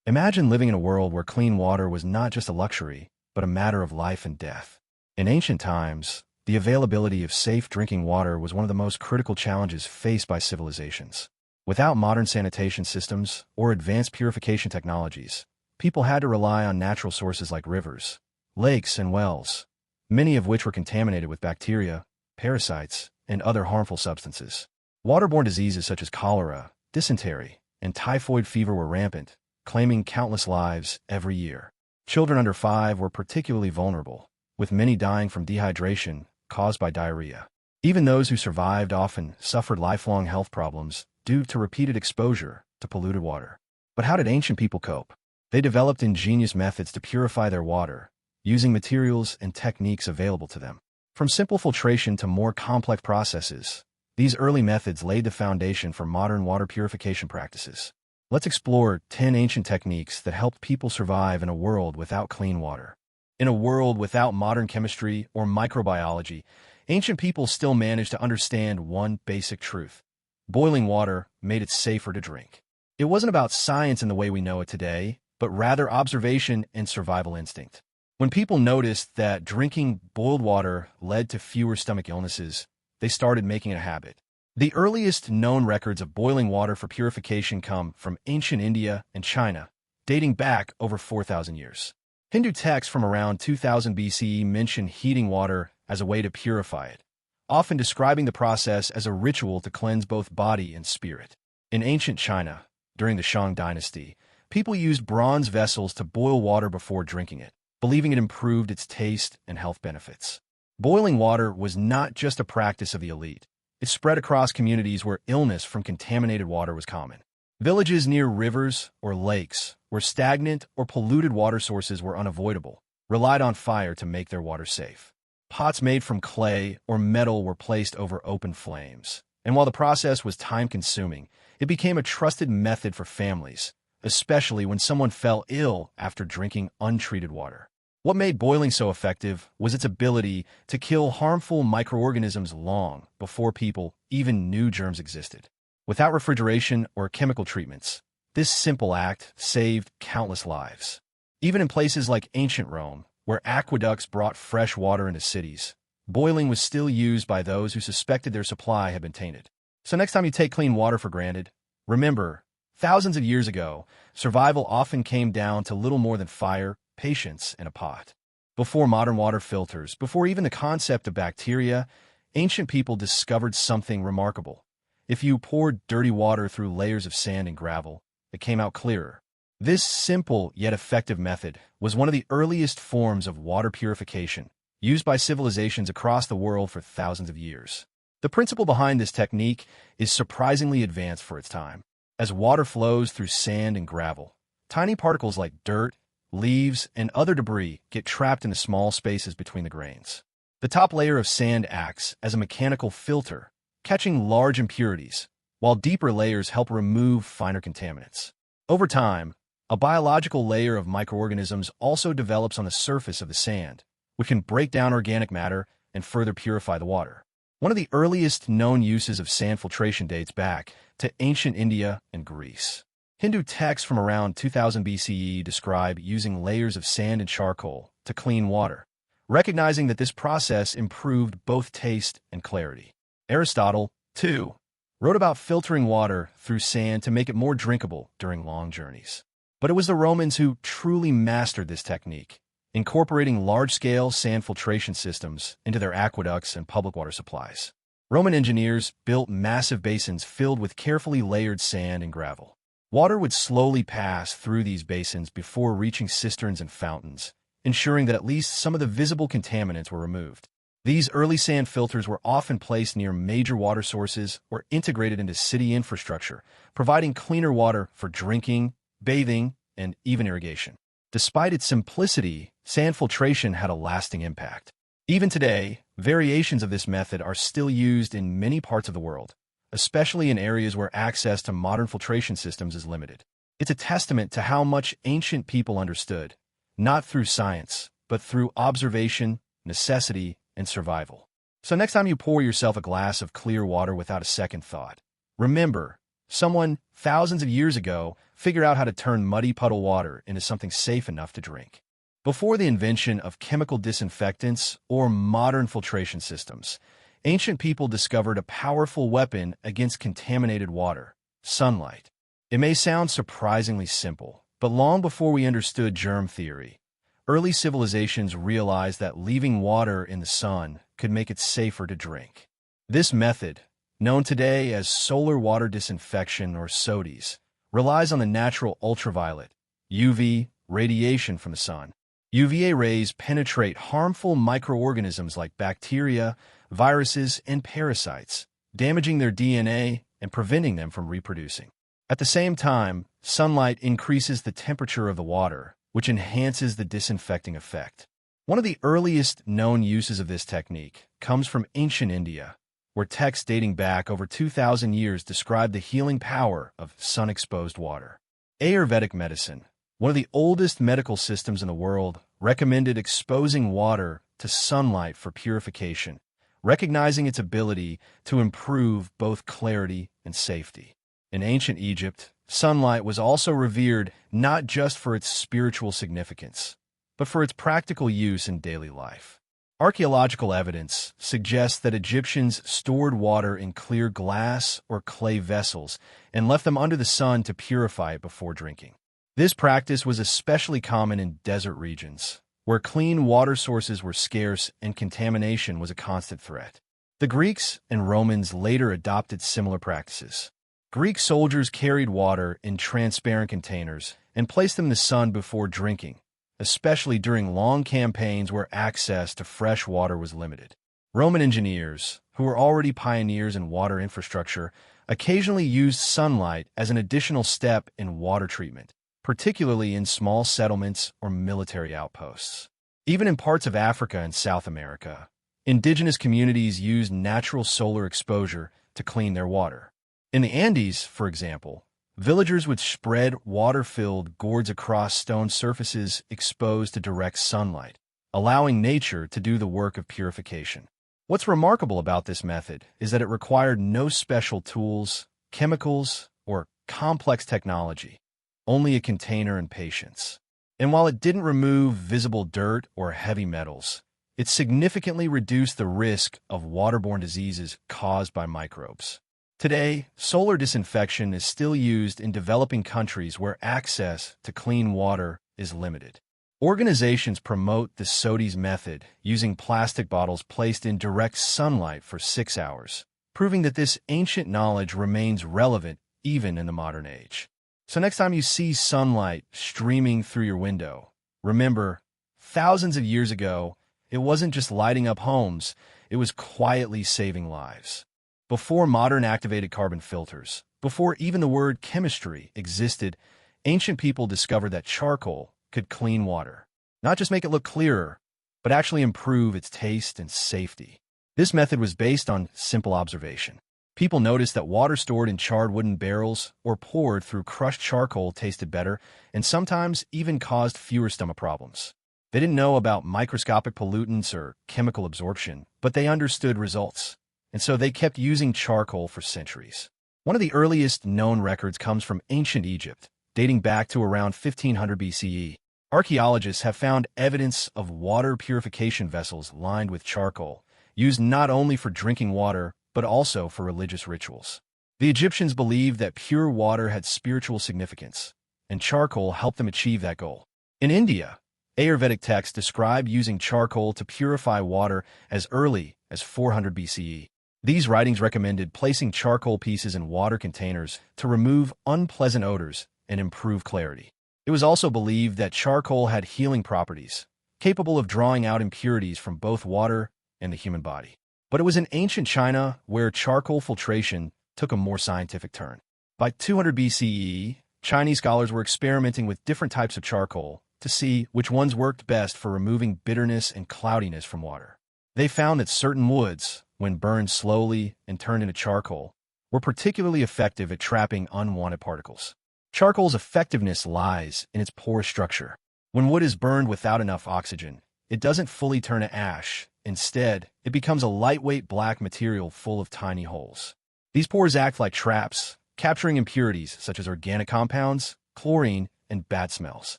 Imagine living in a world where clean water was not just a luxury, but a matter of life and death. In ancient times, the availability of safe drinking water was one of the most critical challenges faced by civilizations. Without modern sanitation systems or advanced purification technologies, people had to rely on natural sources like rivers, lakes, and wells, many of which were contaminated with bacteria, parasites, and other harmful substances. Waterborne diseases such as cholera, dysentery, and typhoid fever were rampant, claiming countless lives every year. Children under 5 were particularly vulnerable, with many dying from dehydration caused by diarrhea. Even those who survived often suffered lifelong health problems due to repeated exposure to polluted water. But how did ancient people cope? They developed ingenious methods to purify their water, using materials and techniques available to them. From simple filtration to more complex processes, these early methods laid the foundation for modern water purification practices. Let's explore 10 ancient techniques that helped people survive in a world without clean water. In a world without modern chemistry or microbiology, ancient people still managed to understand one basic truth. Boiling water made it safer to drink. It wasn't about science in the way we know it today, but rather observation and survival instinct. When people noticed that drinking boiled water led to fewer stomach illnesses, they started making it a habit. The earliest known records of boiling water for purification come from ancient India and China, dating back over 4,000 years. Hindu texts from around 2000 BCE mention heating water as a way to purify it, often describing the process as a ritual to cleanse both body and spirit. In ancient China, during the Shang dynasty, people used bronze vessels to boil water before drinking it, believing it improved its taste and health benefits. Boiling water was not just a practice of the elite. It spread across communities where illness from contaminated water was common. Villages near rivers or lakes, where stagnant or polluted water sources were unavoidable, relied on fire to make their water safe. Pots made from clay or metal were placed over open flames, and while the process was time-consuming, it became a trusted method for families, especially when someone fell ill after drinking untreated water. What made boiling so effective was its ability to kill harmful microorganisms long before people even knew germs existed. Without refrigeration or chemical treatments, this simple act saved countless lives. Even in places like ancient Rome, where aqueducts brought fresh water into cities, boiling was still used by those who suspected their supply had been tainted. So next time you take clean water for granted, remember, thousands of years ago, survival often came down to little more than fire, patience, and a pot. Before modern water filters, before even the concept of bacteria, ancient people discovered something remarkable. If you poured dirty water through layers of sand and gravel, it came out clearer. This simple yet effective method was one of the earliest forms of water purification, used by civilizations across the world for thousands of years. The principle behind this technique is surprisingly advanced for its time. As water flows through sand and gravel, tiny particles like dirt, leaves, and other debris get trapped in the small spaces between the grains. The top layer of sand acts as a mechanical filter, catching large impurities, while deeper layers help remove finer contaminants. Over time, a biological layer of microorganisms also develops on the surface of the sand, which can break down organic matter and further purify the water. One of the earliest known uses of sand filtration dates back to ancient India and Greece. Hindu texts from around 2000 BCE describe using layers of sand and charcoal to clean water, recognizing that this process improved both taste and clarity. Aristotle, too, wrote about filtering water through sand to make it more drinkable during long journeys. But it was the Romans who truly mastered this technique, incorporating large-scale sand filtration systems into their aqueducts and public water supplies. Roman engineers built massive basins filled with carefully layered sand and gravel. Water would slowly pass through these basins before reaching cisterns and fountains, ensuring that at least some of the visible contaminants were removed. These early sand filters were often placed near major water sources or integrated into city infrastructure, providing cleaner water for drinking, bathing, and even irrigation. Despite its simplicity, sand filtration had a lasting impact. Even today, variations of this method are still used in many parts of the world, especially in areas where access to modern filtration systems is limited. It's a testament to how much ancient people understood, not through science, but through observation, necessity, and survival. So next time you pour yourself a glass of clear water without a second thought, remember, someone thousands of years ago figure out how to turn muddy puddle water into something safe enough to drink. Before the invention of chemical disinfectants or modern filtration systems, ancient people discovered a powerful weapon against contaminated water: sunlight. It may sound surprisingly simple, but long before we understood germ theory, early civilizations realized that leaving water in the sun could make it safer to drink. This method, known today as solar water disinfection or SODIS, relies on the natural ultraviolet (UV) radiation from the sun. UVA rays penetrate harmful microorganisms like bacteria, viruses, and parasites, damaging their DNA and preventing them from reproducing. At the same time, sunlight increases the temperature of the water, which enhances the disinfecting effect. One of the earliest known uses of this technique comes from ancient India, where texts dating back over 2,000 years describe the healing power of sun-exposed water. Ayurvedic medicine, one of the oldest medical systems in the world, recommended exposing water to sunlight for purification, recognizing its ability to improve both clarity and safety. In ancient Egypt, sunlight was also revered not just for its spiritual significance, but for its practical use in daily life. Archaeological evidence suggests that Egyptians stored water in clear glass or clay vessels and left them under the sun to purify it before drinking. This practice was especially common in desert regions, where clean water sources were scarce and contamination was a constant threat. The Greeks and Romans later adopted similar practices. Greek soldiers carried water in transparent containers and placed them in the sun before drinking, especially during long campaigns where access to fresh water was limited. Roman engineers, who were already pioneers in water infrastructure, occasionally used sunlight as an additional step in water treatment, particularly in small settlements or military outposts. Even in parts of Africa and South America, indigenous communities used natural solar exposure to clean their water. In the Andes, for example, villagers would spread water-filled gourds across stone surfaces exposed to direct sunlight, allowing nature to do the work of purification. What's remarkable about this method is that it required no special tools, chemicals, or complex technology, only a container and patience. And while it didn't remove visible dirt or heavy metals, it significantly reduced the risk of waterborne diseases caused by microbes. Today, solar disinfection is still used in developing countries where access to clean water is limited. Organizations promote the SODIS method using plastic bottles placed in direct sunlight for 6 hours, proving that this ancient knowledge remains relevant even in the modern age. So next time you see sunlight streaming through your window, remember, thousands of years ago, it wasn't just lighting up homes, it was quietly saving lives. Before modern activated carbon filters, before even the word chemistry existed, ancient people discovered that charcoal could clean water. Not just make it look clearer, but actually improve its taste and safety. This method was based on simple observation. People noticed that water stored in charred wooden barrels or poured through crushed charcoal tasted better and sometimes even caused fewer stomach problems. They didn't know about microscopic pollutants or chemical absorption, but they understood results. And so they kept using charcoal for centuries. One of the earliest known records comes from ancient Egypt, dating back to around 1500 BCE. Archaeologists have found evidence of water purification vessels lined with charcoal, used not only for drinking water, but also for religious rituals. The Egyptians believed that pure water had spiritual significance, and charcoal helped them achieve that goal. In India, Ayurvedic texts describe using charcoal to purify water as early as 400 BCE. These writings recommended placing charcoal pieces in water containers to remove unpleasant odors and improve clarity. It was also believed that charcoal had healing properties, capable of drawing out impurities from both water and the human body. But it was in ancient China where charcoal filtration took a more scientific turn. By 200 BCE, Chinese scholars were experimenting with different types of charcoal to see which ones worked best for removing bitterness and cloudiness from water. They found that certain woods, when burned slowly and turned into charcoal, were particularly effective at trapping unwanted particles. Charcoal's effectiveness lies in its porous structure. When wood is burned without enough oxygen, it doesn't fully turn to ash. Instead, it becomes a lightweight black material full of tiny holes. These pores act like traps, capturing impurities such as organic compounds, chlorine, and bad smells.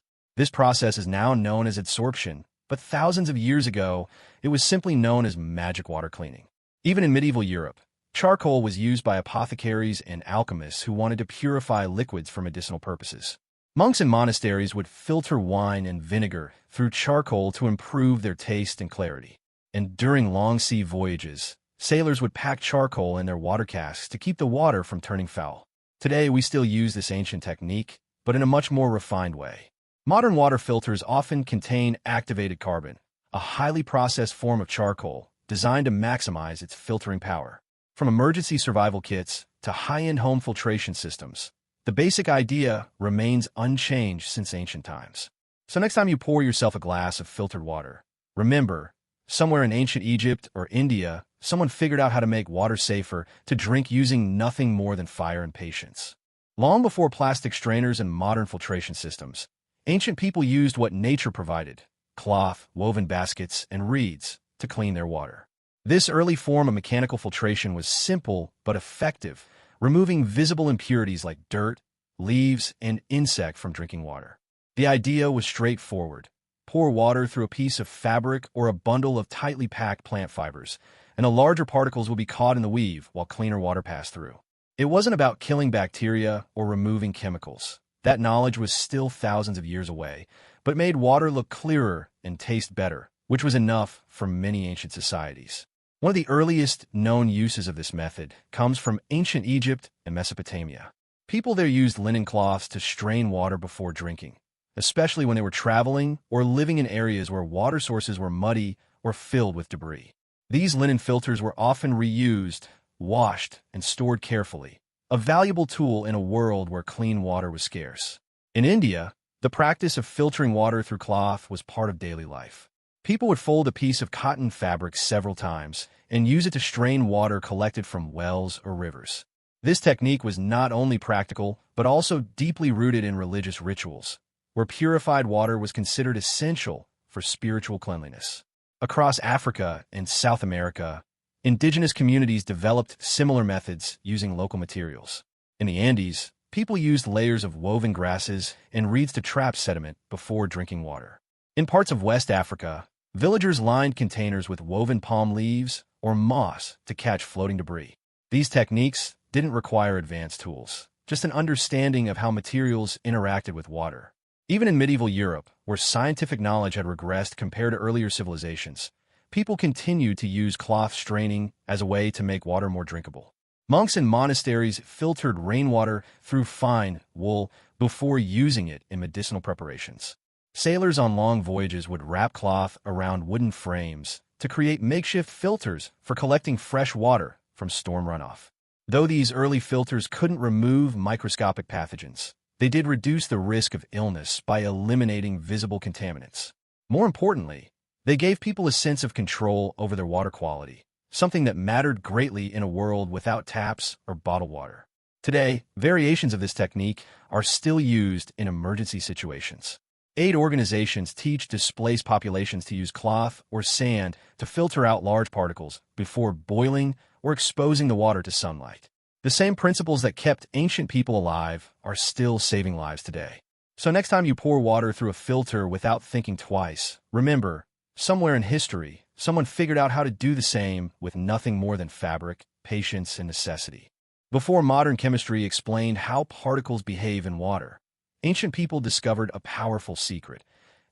This process is now known as adsorption, but thousands of years ago, it was simply known as magic water cleaning. Even in medieval Europe, charcoal was used by apothecaries and alchemists who wanted to purify liquids for medicinal purposes. Monks in monasteries would filter wine and vinegar through charcoal to improve their taste and clarity. And during long sea voyages, sailors would pack charcoal in their water casks to keep the water from turning foul. Today, we still use this ancient technique, but in a much more refined way. Modern water filters often contain activated carbon, a highly processed form of charcoal designed to maximize its filtering power. From emergency survival kits to high-end home filtration systems, the basic idea remains unchanged since ancient times. So next time you pour yourself a glass of filtered water, remember, somewhere in ancient Egypt or India, someone figured out how to make water safer to drink using nothing more than fire and patience. Long before plastic strainers and modern filtration systems, ancient people used what nature provided, cloth, woven baskets, and reeds, to clean their water. This early form of mechanical filtration was simple but effective, removing visible impurities like dirt, leaves, and insect from drinking water. The idea was straightforward. Pour water through a piece of fabric or a bundle of tightly packed plant fibers, and the larger particles will be caught in the weave while cleaner water passed through. It wasn't about killing bacteria or removing chemicals. That knowledge was still thousands of years away, but made water look clearer and taste better, which was enough for many ancient societies. One of the earliest known uses of this method comes from ancient Egypt and Mesopotamia. People there used linen cloths to strain water before drinking, especially when they were traveling or living in areas where water sources were muddy or filled with debris. These linen filters were often reused, washed, and stored carefully, a valuable tool in a world where clean water was scarce. In India, the practice of filtering water through cloth was part of daily life. People would fold a piece of cotton fabric several times and use it to strain water collected from wells or rivers. This technique was not only practical, but also deeply rooted in religious rituals, where purified water was considered essential for spiritual cleanliness. Across Africa and South America, indigenous communities developed similar methods using local materials. In the Andes, people used layers of woven grasses and reeds to trap sediment before drinking water. In parts of West Africa, villagers lined containers with woven palm leaves or moss to catch floating debris. These techniques didn't require advanced tools, just an understanding of how materials interacted with water. Even in medieval Europe, where scientific knowledge had regressed compared to earlier civilizations, people continued to use cloth straining as a way to make water more drinkable. Monks in monasteries filtered rainwater through fine wool before using it in medicinal preparations. Sailors on long voyages would wrap cloth around wooden frames to create makeshift filters for collecting fresh water from storm runoff. Though these early filters couldn't remove microscopic pathogens, they did reduce the risk of illness by eliminating visible contaminants. More importantly, they gave people a sense of control over their water quality, something that mattered greatly in a world without taps or bottled water. Today, variations of this technique are still used in emergency situations. Aid organizations teach displaced populations to use cloth or sand to filter out large particles before boiling or exposing the water to sunlight. The same principles that kept ancient people alive are still saving lives today. So next time you pour water through a filter without thinking twice, remember, somewhere in history, someone figured out how to do the same with nothing more than fabric, patience, and necessity. Before modern chemistry explained how particles behave in water, ancient people discovered a powerful secret.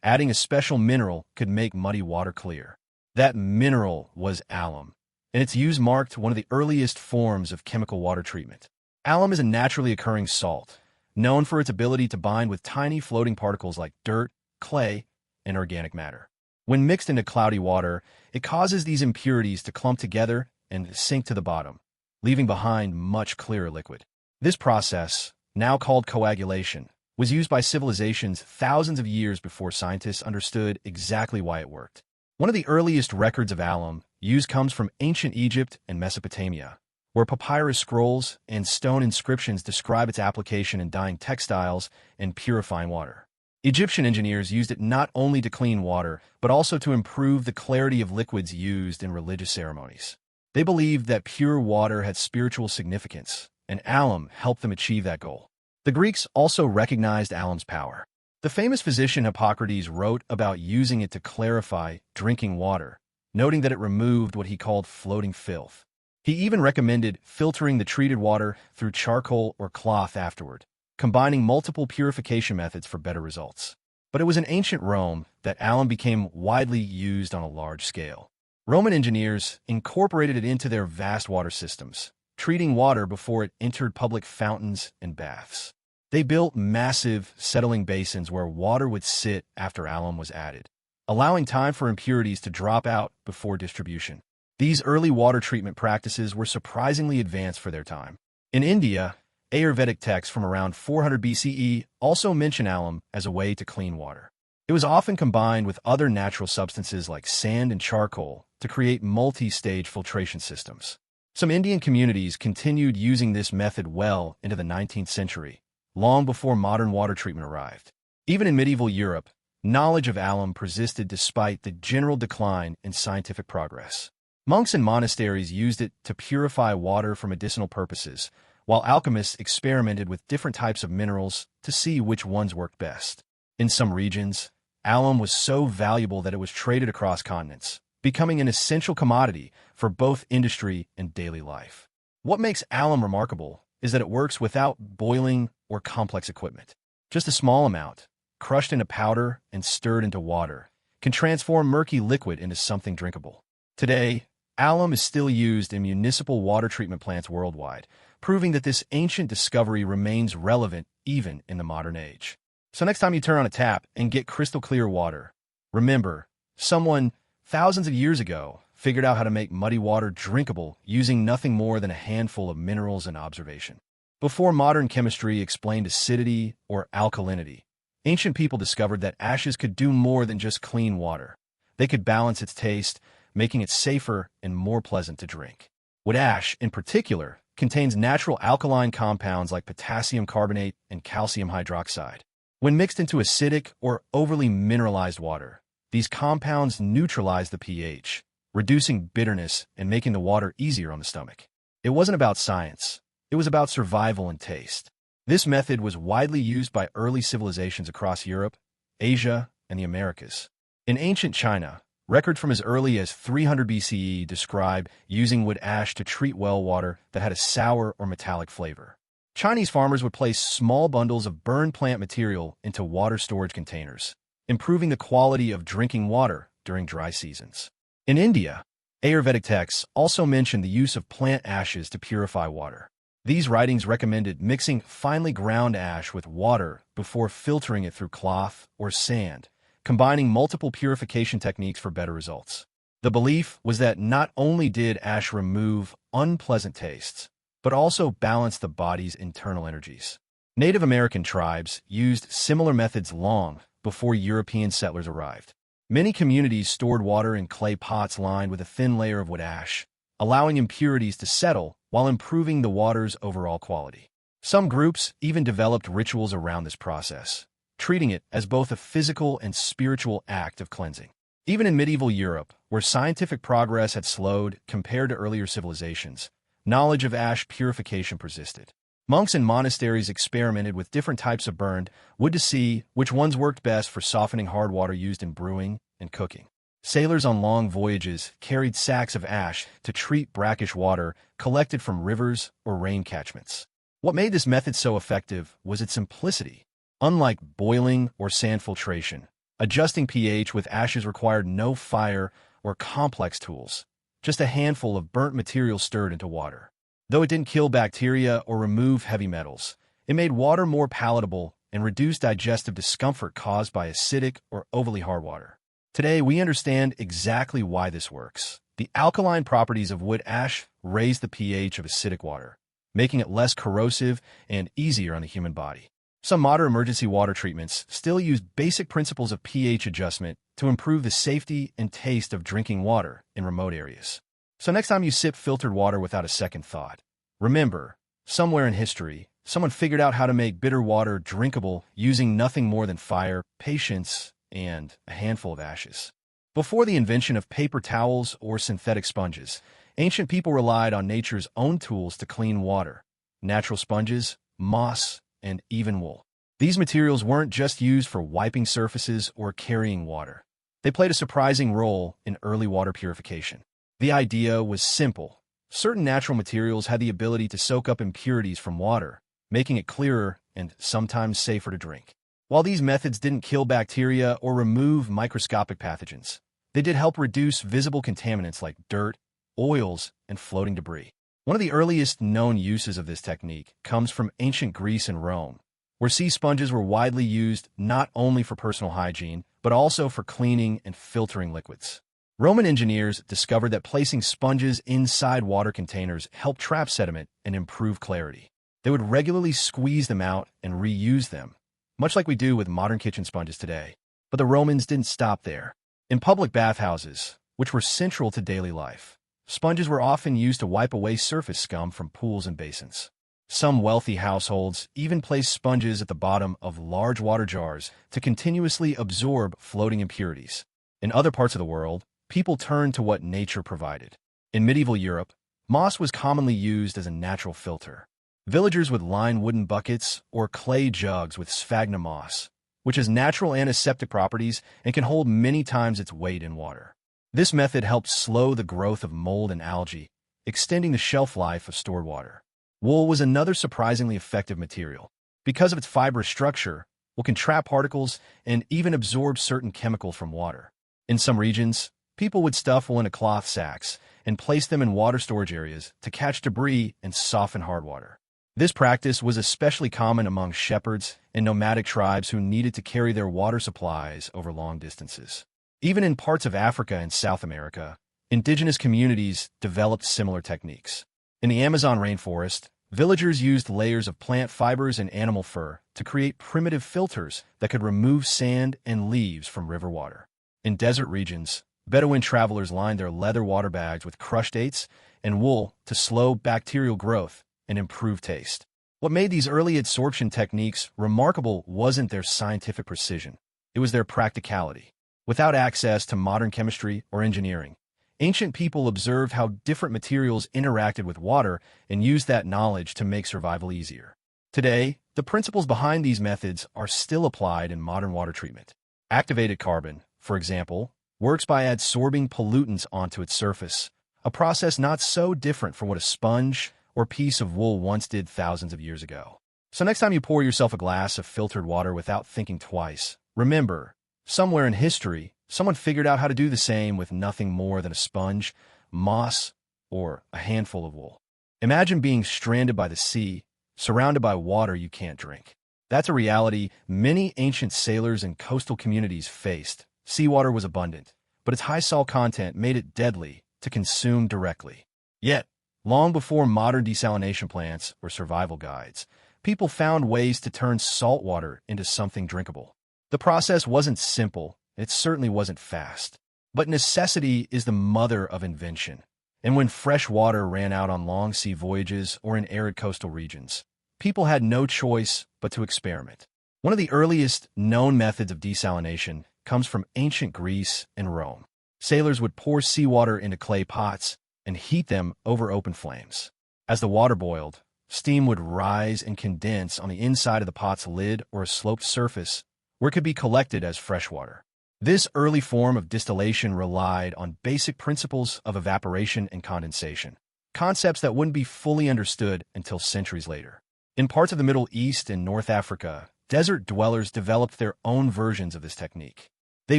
Adding a special mineral could make muddy water clear. That mineral was alum, and its use marked one of the earliest forms of chemical water treatment. Alum is a naturally occurring salt, known for its ability to bind with tiny floating particles like dirt, clay, and organic matter. When mixed into cloudy water, it causes these impurities to clump together and sink to the bottom, leaving behind much clearer liquid. This process, now called coagulation, was used by civilizations thousands of years before scientists understood exactly why it worked. One of the earliest records of alum use comes from ancient Egypt and Mesopotamia, where papyrus scrolls and stone inscriptions describe its application in dyeing textiles and purifying water. Egyptian engineers used it not only to clean water, but also to improve the clarity of liquids used in religious ceremonies. They believed that pure water had spiritual significance, and alum helped them achieve that goal. The Greeks also recognized alum's power. The famous physician Hippocrates wrote about using it to clarify drinking water, noting that it removed what he called floating filth. He even recommended filtering the treated water through charcoal or cloth afterward, combining multiple purification methods for better results. But it was in ancient Rome that alum became widely used on a large scale. Roman engineers incorporated it into their vast water systems, treating water before it entered public fountains and baths. They built massive settling basins where water would sit after alum was added, allowing time for impurities to drop out before distribution. These early water treatment practices were surprisingly advanced for their time. In India, Ayurvedic texts from around 400 BCE also mention alum as a way to clean water. It was often combined with other natural substances like sand and charcoal to create multi-stage filtration systems. Some Indian communities continued using this method well into the 19th century, long before modern water treatment arrived. Even in medieval Europe, knowledge of alum persisted despite the general decline in scientific progress. Monks and monasteries used it to purify water for medicinal purposes, while alchemists experimented with different types of minerals to see which ones worked best. In some regions, alum was so valuable that it was traded across continents, becoming an essential commodity for both industry and daily life. What makes alum remarkable is that it works without boiling or complex equipment. Just a small amount, crushed into powder and stirred into water, can transform murky liquid into something drinkable. Today, alum is still used in municipal water treatment plants worldwide, proving that this ancient discovery remains relevant even in the modern age. So next time you turn on a tap and get crystal clear water, remember, someone thousands of years ago figured out how to make muddy water drinkable using nothing more than a handful of minerals and observation. Before modern chemistry explained acidity or alkalinity, ancient people discovered that ashes could do more than just clean water. They could balance its taste, making it safer and more pleasant to drink. Wood ash, in particular, contains natural alkaline compounds like potassium carbonate and calcium hydroxide. When mixed into acidic or overly mineralized water, these compounds neutralize the pH, reducing bitterness and making the water easier on the stomach. It wasn't about science. It was about survival and taste. This method was widely used by early civilizations across Europe, Asia, and the Americas. In ancient China, records from as early as 300 BCE describe using wood ash to treat well water that had a sour or metallic flavor. Chinese farmers would place small bundles of burned plant material into water storage containers, improving the quality of drinking water during dry seasons. In India, Ayurvedic texts also mention the use of plant ashes to purify water. These writings recommended mixing finely ground ash with water before filtering it through cloth or sand, combining multiple purification techniques for better results. The belief was that not only did ash remove unpleasant tastes, but also balance the body's internal energies. Native American tribes used similar methods long before European settlers arrived. Many communities stored water in clay pots lined with a thin layer of wood ash, allowing impurities to settle while improving the water's overall quality. Some groups even developed rituals around this process, treating it as both a physical and spiritual act of cleansing. Even in medieval Europe, where scientific progress had slowed compared to earlier civilizations, knowledge of ash purification persisted. Monks and monasteries experimented with different types of burned wood to see which ones worked best for softening hard water used in brewing and cooking. Sailors on long voyages carried sacks of ash to treat brackish water collected from rivers or rain catchments. What made this method so effective was its simplicity. Unlike boiling or sand filtration, adjusting pH with ashes required no fire or complex tools, just a handful of burnt material stirred into water. Though it didn't kill bacteria or remove heavy metals, it made water more palatable and reduced digestive discomfort caused by acidic or overly hard water. Today, we understand exactly why this works. The alkaline properties of wood ash raise the pH of acidic water, making it less corrosive and easier on the human body. Some modern emergency water treatments still use basic principles of pH adjustment to improve the safety and taste of drinking water in remote areas. So next time you sip filtered water without a second thought, remember, somewhere in history, someone figured out how to make bitter water drinkable using nothing more than fire, patience, and a handful of ashes. Before the invention of paper towels or synthetic sponges, ancient people relied on nature's own tools to clean water: natural sponges, moss, and even wool. These materials weren't just used for wiping surfaces or carrying water. They played a surprising role in early water purification. The idea was simple. Certain natural materials had the ability to soak up impurities from water, making it clearer and sometimes safer to drink. While these methods didn't kill bacteria or remove microscopic pathogens, they did help reduce visible contaminants like dirt, oils, and floating debris. One of the earliest known uses of this technique comes from ancient Greece and Rome, where sea sponges were widely used not only for personal hygiene, but also for cleaning and filtering liquids. Roman engineers discovered that placing sponges inside water containers helped trap sediment and improve clarity. They would regularly squeeze them out and reuse them, much like we do with modern kitchen sponges today. But the Romans didn't stop there. In public bathhouses, which were central to daily life, sponges were often used to wipe away surface scum from pools and basins. Some wealthy households even placed sponges at the bottom of large water jars to continuously absorb floating impurities. In other parts of the world, people turned to what nature provided. In medieval Europe, moss was commonly used as a natural filter. Villagers would line wooden buckets or clay jugs with sphagnum moss, which has natural antiseptic properties and can hold many times its weight in water. This method helped slow the growth of mold and algae, extending the shelf life of stored water. Wool was another surprisingly effective material. Because of its fibrous structure, wool can trap particles and even absorb certain chemicals from water. In some regions, people would stuff wool into cloth sacks and place them in water storage areas to catch debris and soften hard water. This practice was especially common among shepherds and nomadic tribes who needed to carry their water supplies over long distances. Even in parts of Africa and South America, indigenous communities developed similar techniques. In the Amazon rainforest, villagers used layers of plant fibers and animal fur to create primitive filters that could remove sand and leaves from river water. In desert regions, Bedouin travelers lined their leather water bags with crushed dates and wool to slow bacterial growth and improve taste. What made these early adsorption techniques remarkable wasn't their scientific precision. It was their practicality. Without access to modern chemistry or engineering, ancient people observed how different materials interacted with water and used that knowledge to make survival easier. Today, the principles behind these methods are still applied in modern water treatment. Activated carbon, for example, works by adsorbing pollutants onto its surface, a process not so different from what a sponge or piece of wool once did thousands of years ago. So next time you pour yourself a glass of filtered water without thinking twice, remember, somewhere in history, someone figured out how to do the same with nothing more than a sponge, moss, or a handful of wool. Imagine being stranded by the sea, surrounded by water you can't drink. That's a reality many ancient sailors and coastal communities faced. Seawater was abundant, but its high salt content made it deadly to consume directly. Yet, long before modern desalination plants or survival guides, people found ways to turn salt water into something drinkable. The process wasn't simple, it certainly wasn't fast. But necessity is the mother of invention. And when fresh water ran out on long sea voyages or in arid coastal regions, people had no choice but to experiment. One of the earliest known methods of desalination comes from ancient Greece and Rome. Sailors would pour seawater into clay pots and heat them over open flames. As the water boiled, steam would rise and condense on the inside of the pot's lid or a sloped surface where it could be collected as fresh water. This early form of distillation relied on basic principles of evaporation and condensation, concepts that wouldn't be fully understood until centuries later. In parts of the Middle East and North Africa, desert dwellers developed their own versions of this technique. They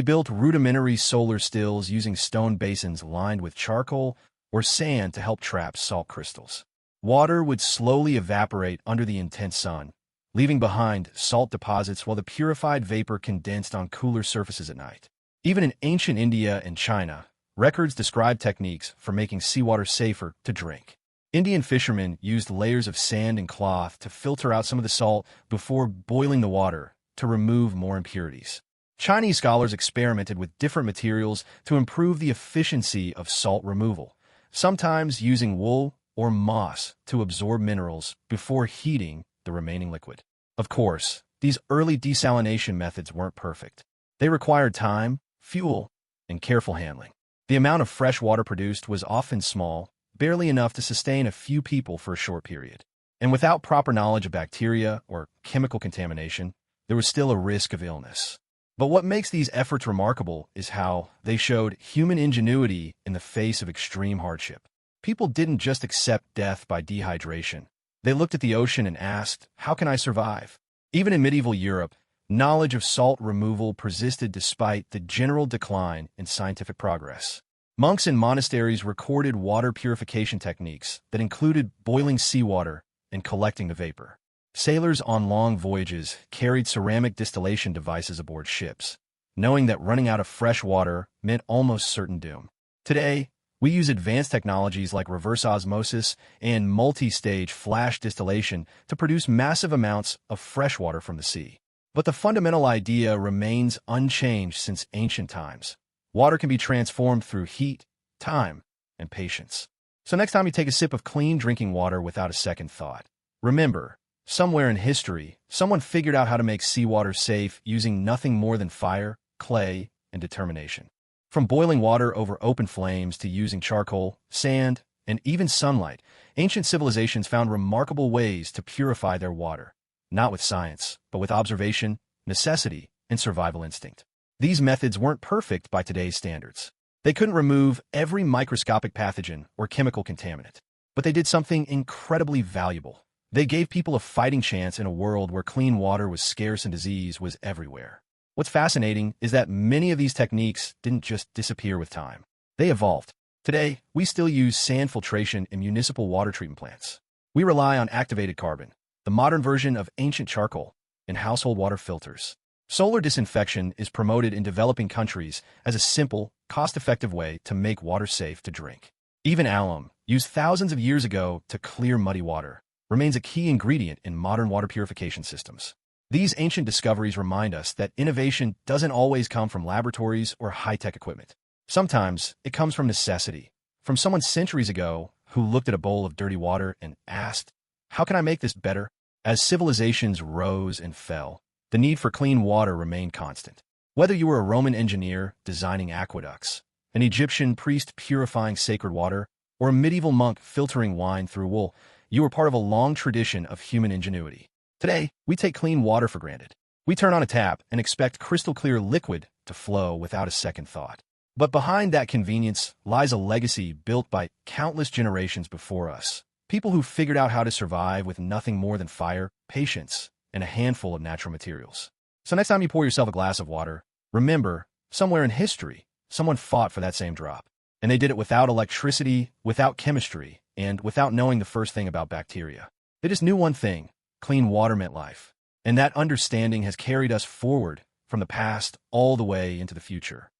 built rudimentary solar stills using stone basins lined with charcoal or sand to help trap salt crystals. Water would slowly evaporate under the intense sun, leaving behind salt deposits while the purified vapor condensed on cooler surfaces at night. Even in ancient India and China, records describe techniques for making seawater safer to drink. Indian fishermen used layers of sand and cloth to filter out some of the salt before boiling the water to remove more impurities. Chinese scholars experimented with different materials to improve the efficiency of salt removal, sometimes using wool or moss to absorb minerals before heating the remaining liquid. Of course, these early desalination methods weren't perfect. They required time, fuel, and careful handling. The amount of fresh water produced was often small, barely enough to sustain a few people for a short period. And without proper knowledge of bacteria or chemical contamination, there was still a risk of illness. But what makes these efforts remarkable is how they showed human ingenuity in the face of extreme hardship. People didn't just accept death by dehydration. They looked at the ocean and asked, how can I survive? Even in medieval Europe, knowledge of salt removal persisted despite the general decline in scientific progress. Monks in monasteries recorded water purification techniques that included boiling seawater and collecting the vapor. Sailors on long voyages carried ceramic distillation devices aboard ships, knowing that running out of fresh water meant almost certain doom. Today, we use advanced technologies like reverse osmosis and multi-stage flash distillation to produce massive amounts of fresh water from the sea. But the fundamental idea remains unchanged since ancient times. Water can be transformed through heat, time, and patience. So next time you take a sip of clean drinking water without a second thought, remember, somewhere in history, someone figured out how to make seawater safe using nothing more than fire, clay, and determination. From boiling water over open flames to using charcoal, sand, and even sunlight, ancient civilizations found remarkable ways to purify their water, not with science, but with observation, necessity, and survival instinct. These methods weren't perfect by today's standards. They couldn't remove every microscopic pathogen or chemical contaminant, but they did something incredibly valuable. They gave people a fighting chance in a world where clean water was scarce and disease was everywhere. What's fascinating is that many of these techniques didn't just disappear with time. They evolved. Today, we still use sand filtration in municipal water treatment plants. We rely on activated carbon, the modern version of ancient charcoal, in household water filters. Solar disinfection is promoted in developing countries as a simple, cost-effective way to make water safe to drink. Even alum, used thousands of years ago to clear muddy water, remains a key ingredient in modern water purification systems. These ancient discoveries remind us that innovation doesn't always come from laboratories or high-tech equipment. Sometimes it comes from necessity, from someone centuries ago who looked at a bowl of dirty water and asked, how can I make this better? As civilizations rose and fell, the need for clean water remained constant. Whether you were a Roman engineer designing aqueducts, an Egyptian priest purifying sacred water, or a medieval monk filtering wine through wool, you were part of a long tradition of human ingenuity. Today, we take clean water for granted. We turn on a tap and expect crystal-clear liquid to flow without a second thought. But behind that convenience lies a legacy built by countless generations before us. People who figured out how to survive with nothing more than fire, patience, and a handful of natural materials. So next time you pour yourself a glass of water, remember, somewhere in history, someone fought for that same drop. And they did it without electricity, without chemistry, and without knowing the first thing about bacteria. They just knew one thing: clean water meant life. And that understanding has carried us forward from the past all the way into the future.